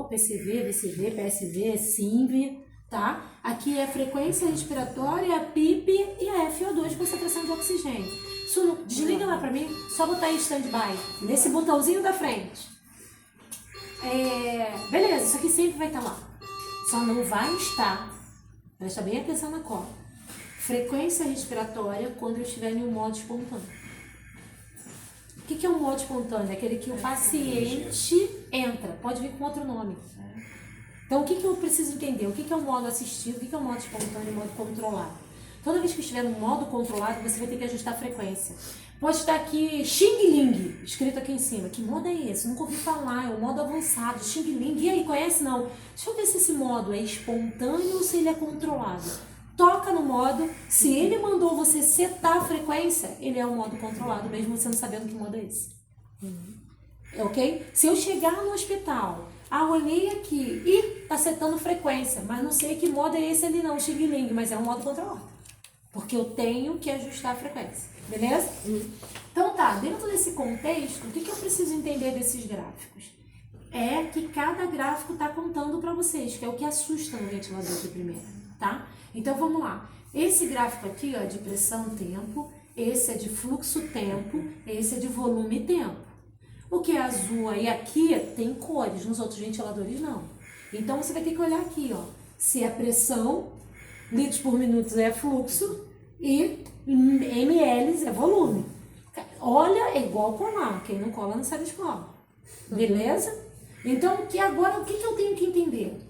PCV, VCV, PSV, SINV, tá? Aqui é a frequência respiratória, a PIP e a FO2, concentração de oxigênio. Isso não, desliga lá pra mim, só botar em stand-by, nesse botãozinho da frente. Beleza, isso aqui sempre vai estar lá. Só não vai estar, presta bem atenção na cola, frequência respiratória quando eu estiver em um modo espontâneo. O que é um modo espontâneo? É aquele que o paciente entra, pode vir com outro nome. Então, o que eu preciso entender? O que é o modo assistido, o que é o modo espontâneo e o modo controlado? Toda vez que estiver no modo controlado, você vai ter que ajustar a frequência. Pode estar aqui Xing Ling, escrito aqui em cima. Que modo é esse? Nunca ouvi falar, é o modo avançado, Xing Ling. E aí, conhece? Não. Deixa eu ver se esse modo é espontâneo ou se ele é controlado. Toca no modo, se ele mandou você setar a frequência, ele é o modo controlado, mesmo você não sabendo que modo é esse. Ok? Se eu chegar no hospital, olhei aqui e tá setando frequência, mas não sei que modo é esse ali não, Xing Ling, mas é um modo controlado. Porque eu tenho que ajustar a frequência, beleza? Então tá, dentro desse contexto, o que eu preciso entender desses gráficos? É que cada gráfico tá contando para vocês, que é o que assusta no ventilador de primeira, tá? Então vamos lá, esse gráfico aqui ó, de pressão-tempo, esse é de fluxo-tempo, esse é de volume-tempo. O que é azul aí aqui tem cores, nos outros ventiladores não. Então você vai ter que olhar aqui, ó, se é pressão, litros por minuto é fluxo e ml é volume. Olha, é igual colar, quem não cola não sai da escola. Beleza? Então, agora o que eu tenho que entender?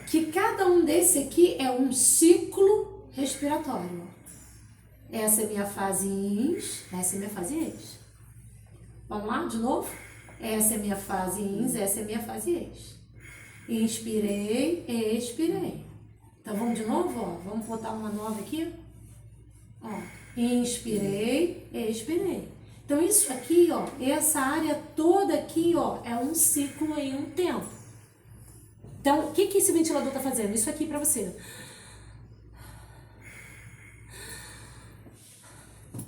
Que cada um desse aqui é um ciclo respiratório. Essa é minha fase ins, essa é minha fase ex. Vamos lá, de novo? Essa é minha fase ins, essa é minha fase ex. Inspirei, expirei. Então, vamos de novo? Ó. Vamos botar uma nova aqui. Ó. Inspirei, expirei. Então, isso aqui, ó, essa área toda aqui, ó, é um ciclo em um tempo. Então, o que esse ventilador está fazendo? Isso aqui para você.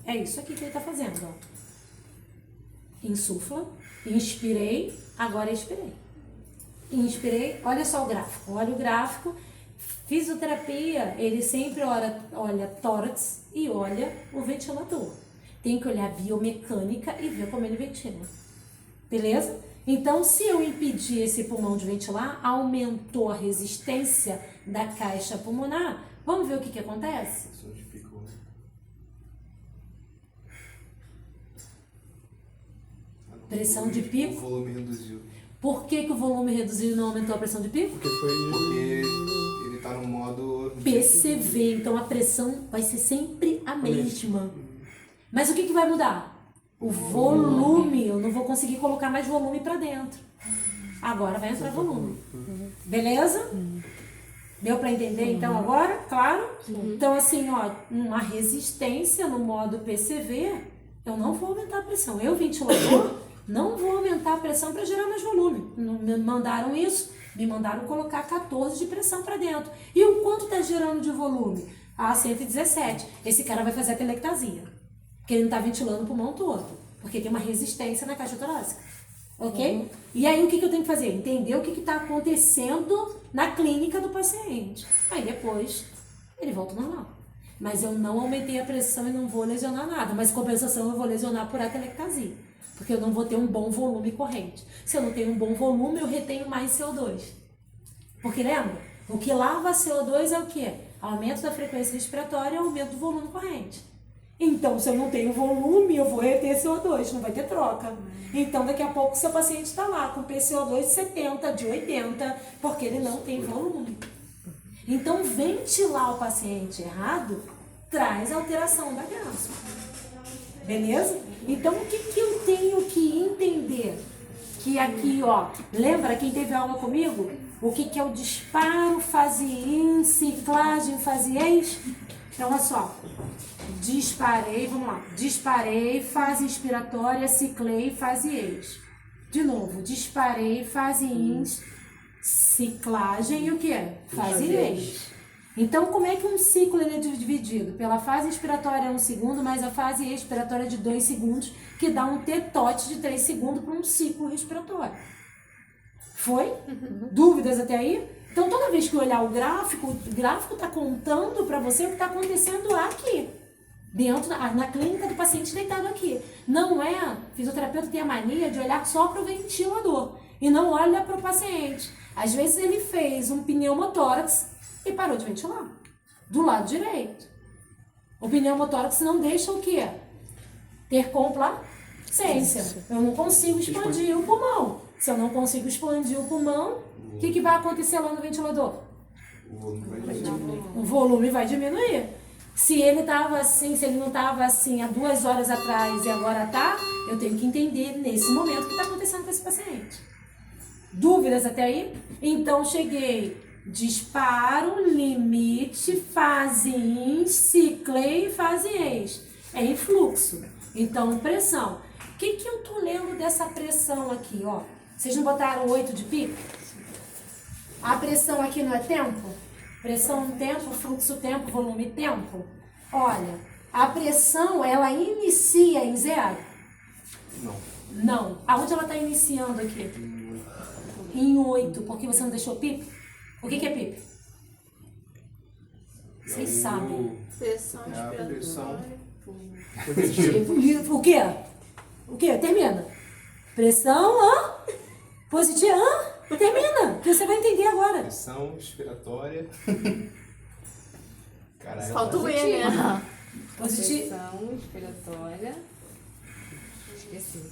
É isso aqui que ele está fazendo, ó. Insufla, inspirei, agora expirei. Inspirei, olha só o gráfico, olha o gráfico. Fisioterapia, ele sempre olha tórax e olha o ventilador. Tem que olhar a biomecânica e ver como ele ventila. Beleza? Então, se eu impedir esse pulmão de ventilar, aumentou a resistência da caixa pulmonar. Vamos ver o que acontece? Pressão de pico. O volume reduziu. Por que o volume reduziu e não aumentou a pressão de pico? Porque ele tá no modo PCV, então a pressão vai ser sempre a mesma. Mas o que vai mudar? O volume. Eu não vou conseguir colocar mais volume para dentro. Agora vai entrar volume. Beleza? Deu para entender então agora? Claro? Então assim, ó, uma resistência no modo PCV, eu não vou aumentar a pressão. Eu, ventilador, não vou aumentar a pressão para gerar mais volume. Não me mandaram isso, me mandaram colocar 14 de pressão para dentro. E o quanto está gerando de volume? 117. Esse cara vai fazer a telectasia, porque ele não está ventilando o pulmão todo, porque tem uma resistência na caixa torácica. Ok? E aí o que eu tenho que fazer? Entender o que está acontecendo na clínica do paciente. Aí depois ele volta ao normal. Mas eu não aumentei a pressão e não vou lesionar nada. Mas em compensação eu vou lesionar por atelectasia, porque eu não vou ter um bom volume corrente. Se eu não tenho um bom volume, eu retenho mais CO2. Porque lembra? O que lava CO2 é o quê? Aumento da frequência respiratória e aumento do volume corrente. Então, se eu não tenho volume, eu vou reter CO2, não vai ter troca. Então, daqui a pouco, seu paciente está lá com PCO2 de 70, de 80, porque ele não tem volume. Então, ventilar o paciente errado traz alteração da gástroca. Beleza? Então, o que eu tenho que entender? Que aqui, ó, lembra quem teve aula comigo? O que é o disparo, fase in, ciclagem, fase ex? Então, olha só. Disparei, vamos lá. Disparei, fase inspiratória, ciclei, fase ex. De novo, disparei, fase ins, ciclagem e o que é? Fase ex. Então, como é que um ciclo ele é dividido? Pela fase inspiratória 1 segundo, mais a fase expiratória de 2 segundos, que dá um T-TOT de 3 segundos para um ciclo respiratório. Foi? Dúvidas até aí? Então, toda vez que eu olhar o gráfico está contando para você o que está acontecendo aqui. Dentro, na clínica do paciente deitado aqui. Não é, fisioterapeuta tem a mania de olhar só para o ventilador e não olha para o paciente. Às vezes ele fez um pneumotórax e parou de ventilar, do lado direito. O pneumotórax não deixa o quê? Ter complacência. Eu não consigo expandir o pulmão. Se eu não consigo expandir o pulmão, o que vai acontecer lá no ventilador? O volume vai diminuir. O volume vai diminuir. Se ele estava assim, se ele não estava assim há 2 horas atrás e agora tá, eu tenho que entender nesse momento o que está acontecendo com esse paciente. Dúvidas até aí? Então, cheguei. Disparo, limite, fase in, ciclei, fase ex. É influxo. Então, pressão. O que eu tô lendo dessa pressão aqui, ó? Vocês não botaram 8 de pico? A pressão aqui não é tempo? Pressão tempo, fluxo tempo, volume tempo. Olha, a pressão, ela inicia em 0? Não. Não. Aonde ela está iniciando aqui? Em 8. Porque você não deixou pipe? O que é pipe? Vocês sabem. Pressão É a pressão positiva. O quê? O quê? Termina. Pressão, positiva, termina. Que você vai entender agora. Pressão expiratória. Caralho. Falta o E, né? Positivo. Pressão expiratória. Esqueci.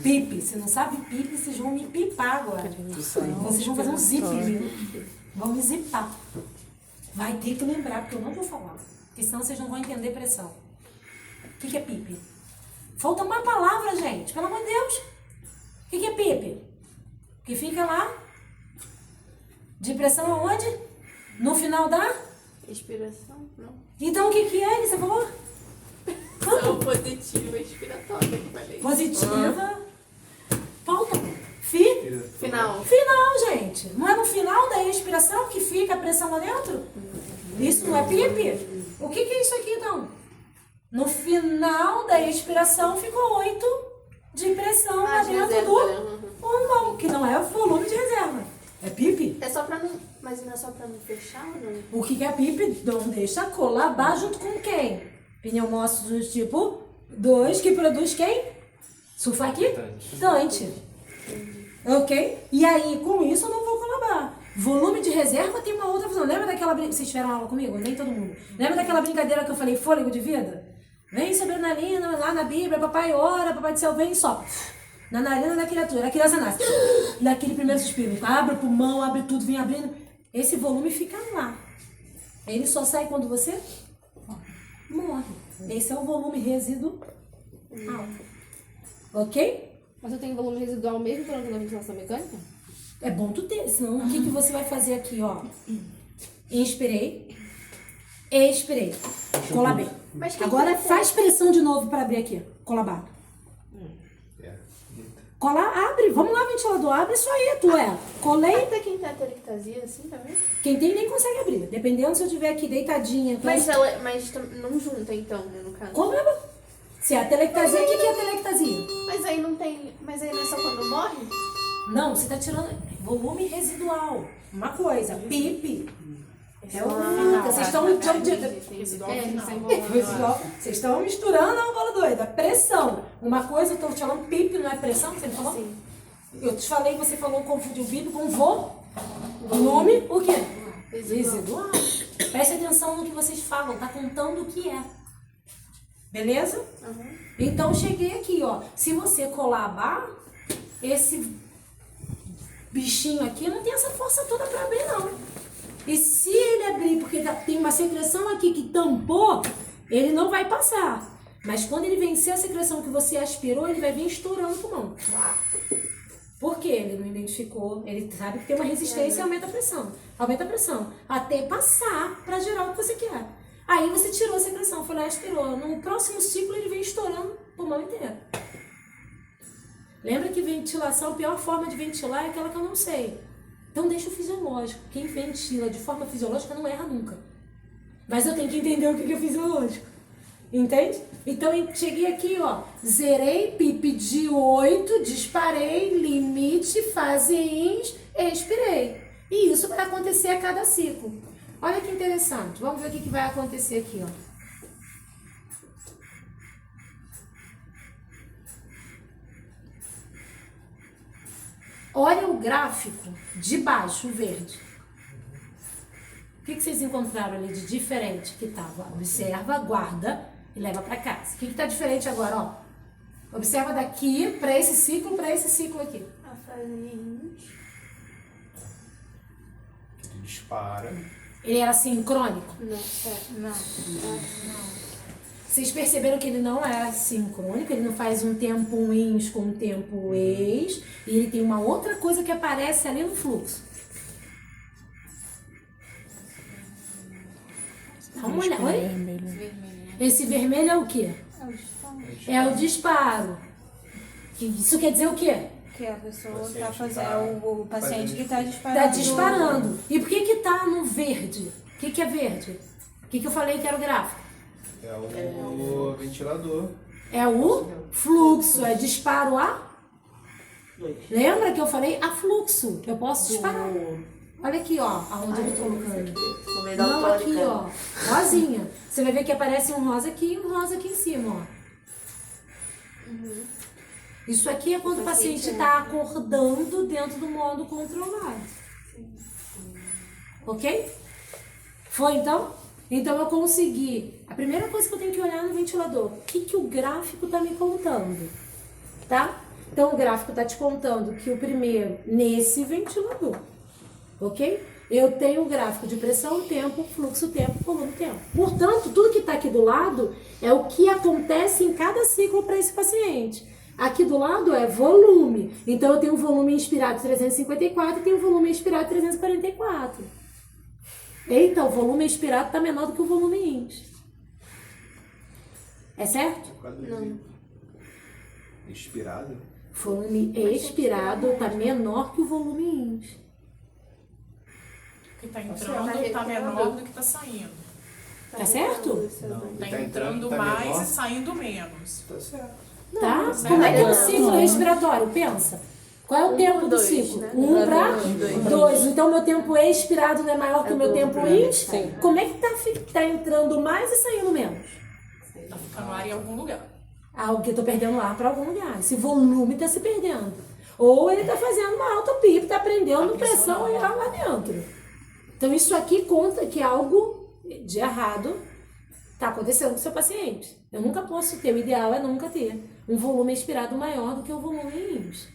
Pipe. Você não sabe pipe, vocês vão me pipar agora. Vocês vão fazer um zip em mim. Vão me zipar. Vai ter que lembrar, porque eu não vou falar. Porque senão vocês não vão entender pressão. O que é pipe? Falta uma palavra, gente. Pelo amor de Deus. O que é pipe? Que fica lá. De pressão aonde? No final da? Expiração? Não. Então o que é? Você falou? Pressão positiva expiratória, que eu falei. Positiva. Falta. Final. Final, gente. Não é no final da expiração que fica a pressão lá dentro? Isso não é pipe? O que é isso aqui, então? No final da expiração ficou 8 de pressão lá de dentro reserva, do né? pulmão, que não é volume de reserva. É pipe? É só pra não... Mas não é só pra não fechar ou não? O que é pipe? Não deixa colabar junto com quem? Pneumócitos tipo 2, que produz quem? Sulfactante. Ok? E aí, com isso, eu não vou colabar. Volume de reserva tem uma outra visão. Lembra daquela brincadeira? Vocês tiveram aula comigo? Nem todo mundo. Lembra daquela brincadeira que eu falei, fôlego de vida? Vem sobre a narina, lá na Bíblia, papai ora, papai do céu vem e sopra. Na narina da criatura. A criança nasce. Naquele primeiro suspiro. Abre o pulmão, abre tudo, vem abrindo. Esse volume fica lá. Ele só sai quando você morre. Esse é o volume residual. Ok? Mas eu tenho volume residual mesmo durante a ventilação mecânica? É bom tu ter, senão o que você vai fazer aqui, ó? Inspirei, expirei, colabei. Mas que Agora que é? faz pressão de novo para abrir aqui, colabar. Abre, vamos lá, ventilador, abre isso aí, tu é. Colei, Até quem tem atelectasia assim também? quem tem nem consegue abrir, dependendo se eu tiver aqui deitadinha. Mas não junta então, né, no caso? Como é? Se é atelectasia, o que é atelectasia? Mas aí não tem... Mas aí não é só quando morre? Não, você tá tirando volume residual. Uma coisa, pipe. É o Ah, vocês estão vocês estão misturando a bola doida. Pressão. Uma coisa, eu tô te falando pipe, não é pressão, você me falou? Sim. Eu te falei, você falou, confundiu pipe com volume, o quê? Residual. Preste atenção no que vocês falam, tá contando o que é. Beleza? Uhum. Então, cheguei aqui, ó. Se você colabar, esse bichinho aqui não tem essa força toda pra abrir, não. E se ele abrir, porque tem uma secreção aqui que tampou, ele não vai passar. Mas quando ele vencer a secreção que você aspirou, ele vai vir estourando o pulmão. Por quê? Ele não identificou, ele sabe que tem uma resistência e aumenta a pressão. Aumenta a pressão, até passar para gerar o que você quer. Aí você tirou a secreção, foi lá e aspirou. No próximo ciclo ele vem estourando o pulmão inteiro. Lembra que ventilação, a pior forma de ventilar é aquela que eu não sei. Então deixa o fisiológico. Quem ventila de forma fisiológica não erra nunca. Mas eu tenho que entender o que é fisiológico. Entende? Então eu cheguei aqui, ó, zerei, PIP de 8, disparei, limite, fase ins, expirei. E isso vai acontecer a cada ciclo. Olha que interessante. Vamos ver o que vai acontecer aqui, ó. Olha o gráfico de baixo, o verde. O que vocês encontraram ali de diferente que estava? Observa, guarda e leva para casa. O que está diferente agora? Ó? Observa daqui para esse ciclo aqui. A fase ins. Ele dispara. Ele era sincrônico? Não. Vocês perceberam que ele não é sincrônico, ele não faz um tempo ins com um tempo ex, e ele tem uma outra coisa que aparece ali no fluxo. Dá uma olhada. Oi? Esse vermelho é o quê? É o disparo. Isso quer dizer o quê? Que a pessoa Paciente tá fazendo, tá o paciente que tá disparando. Tá disparando. E por que tá no verde? O que é verde? O que eu falei que era o gráfico? É o ventilador. É o fluxo, é disparo a? Lembra que eu falei a fluxo? Eu posso disparar. Olha aqui, ó, aonde eu tô colocando. Não, aqui, ó, rosinha. Você vai ver que aparece um rosa aqui e um rosa aqui em cima, ó. Isso aqui é quando o paciente está acordando dentro do modo controlado. Ok? Foi então? Então eu consegui. A primeira coisa que eu tenho que olhar no ventilador, o que o gráfico está me contando? Tá? Então o gráfico está te contando que o primeiro, nesse ventilador, ok? Eu tenho o gráfico de pressão, tempo, fluxo, tempo, volume, tempo. Portanto, tudo que está aqui do lado é o que acontece em cada ciclo para esse paciente. Aqui do lado é volume. Então eu tenho o volume inspirado 354 e tenho o volume expirado 344. Eita, o volume expirado está menor do que o volume ins. É certo? Não. Expirado? Volume expirado está menor que o volume ins. O que tá entrando tá menor do que tá saindo. Tá certo? Não. Tá entrando tá mais menor? e saindo menos. Tá certo. Tá? Como é que é o ciclo respiratório? Pensa. Qual é o tempo do dois, ciclo? né? 1 para 2. Então, meu tempo expirado não é maior que o meu tempo ins? Sim. Como é que tá entrando mais e saindo menos? Tá ficando ar em algum lugar. Ah, o que eu tô perdendo ar para algum lugar. Esse volume tá se perdendo. Ou ele tá fazendo uma alta PIP, tá prendendo pressão e ar lá dentro. Então, isso aqui conta que algo de errado tá acontecendo com o seu paciente. Eu nunca posso ter, o ideal é nunca ter um volume expirado maior do que o volume ins.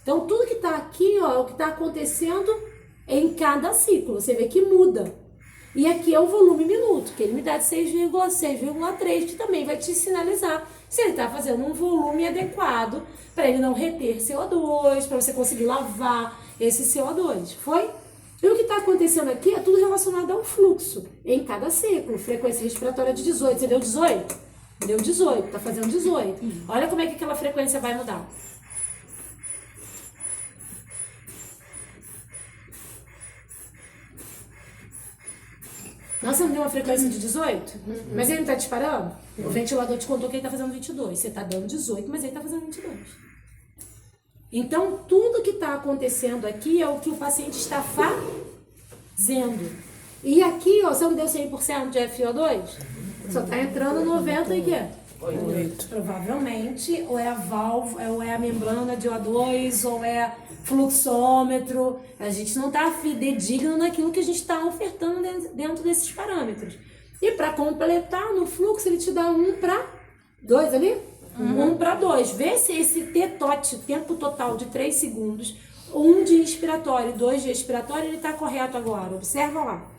Então, tudo que está aqui, ó, é o que está acontecendo em cada ciclo. Você vê que muda. E aqui é o volume minuto, que ele me dá de 6,6,3, que também vai te sinalizar se ele está fazendo um volume adequado para ele não reter CO2, para você conseguir lavar esse CO2. Foi? E o que está acontecendo aqui é tudo relacionado ao fluxo em cada ciclo. Frequência respiratória de 18. Você deu 18? Deu 18, está fazendo 18. Olha como é que aquela frequência vai mudar. Nossa, não deu uma frequência de 18? Mas ele não tá disparando? O ventilador te contou que ele tá fazendo 22. Você tá dando 18, mas ele tá fazendo 22. Então, tudo que tá acontecendo aqui é o que o paciente está fazendo. E aqui, ó, você não deu 100% de FO2? Só tá entrando 90 e quê? 8. Provavelmente, ou é a válvula, ou é a membrana de O2, ou é fluxômetro. A gente não está fidedigno naquilo que a gente está ofertando dentro desses parâmetros. E para completar, no fluxo, ele te dá 1 para 2 ali? 1 para 2. Vê se esse T-TOT, tempo total de 3 segundos, 1 de inspiratório e 2 de expiratório, ele está correto agora. Observa lá.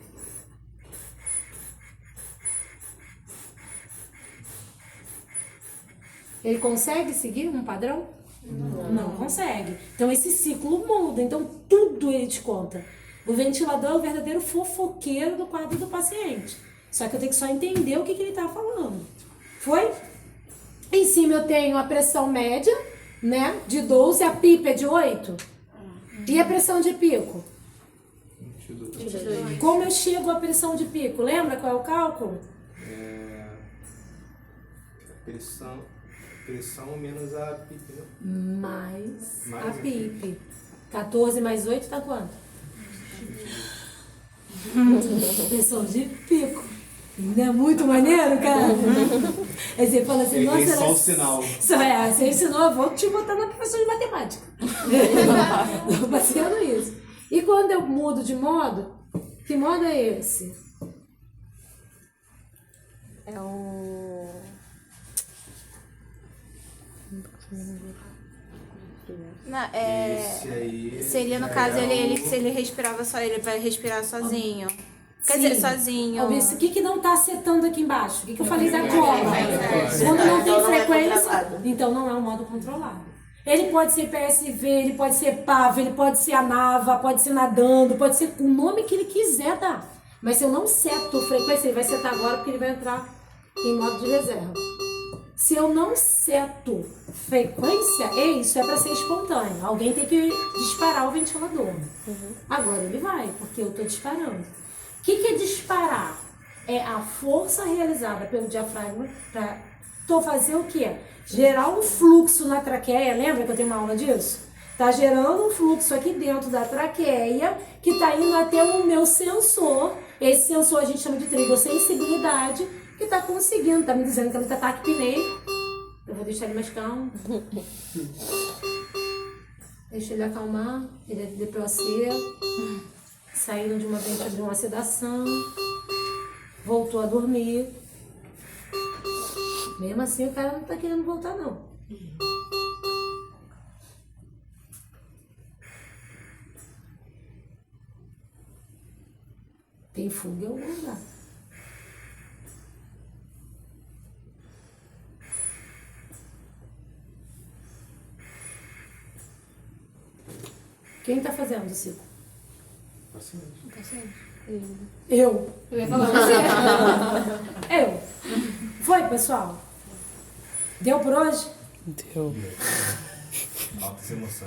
Ele consegue seguir um padrão? Não consegue. Então esse ciclo muda, então tudo ele te conta. O ventilador é o verdadeiro fofoqueiro do quadro do paciente. Só que eu tenho que só entender o que ele está falando. Foi? Em cima eu tenho a pressão média, né, de 12, a PIP é de 8. E a pressão de pico? 22. Como eu chego à pressão de pico? Lembra qual é o cálculo? Pressão menos a PIP, né? Mais Mais a a PIP. 14 mais 8 tá quanto? Pressão de pico. Não é muito maneiro, cara? Aí você fala assim, nossa, Peguei só o sinal. Você ensinou, eu vou te botar na professora de matemática. Tô fazendo isso. E quando eu mudo de modo, que modo é esse? É o... Não, Esse aí. seria no já caso é ele, o- se ele respirava só, ele vai respirar sozinho. Quer dizer, Sim. sozinho. Talvez, o que não está acertando aqui embaixo? O que eu falei da é cola? frequência. Quando não tem Então não é frequência, controlado. então não é um modo controlado. Ele pode ser PSV, ele pode ser PAV, ele pode ser ANAVA, pode ser nadando, pode ser com o nome que ele quiser dar. Mas se eu não seto frequência, ele vai setar agora porque ele vai entrar em modo de reserva. Se eu não seto frequência, isso é para ser espontâneo. Alguém tem que disparar o ventilador. Agora ele vai, porque eu estou disparando. O que é disparar? É a força realizada pelo diafragma para fazer o quê? Gerar um fluxo na traqueia. Lembra que eu tenho uma aula disso? Tá gerando um fluxo aqui dentro da traqueia que tá indo até o meu sensor. Esse sensor a gente chama de trigossensibilidade, que tá conseguindo, tá me dizendo que ele tá taquipneio. Eu vou deixar ele mais calmo. Deixa ele acalmar, ele é DPOC. Saíram de uma sedação, voltou a dormir. Mesmo assim, o cara não tá querendo voltar, não. Tem fuga em algum lugar. Quem tá fazendo o ciclo? Eu. Eu ia falar você. Eu. Foi, pessoal? Deu por hoje? Altas emoções.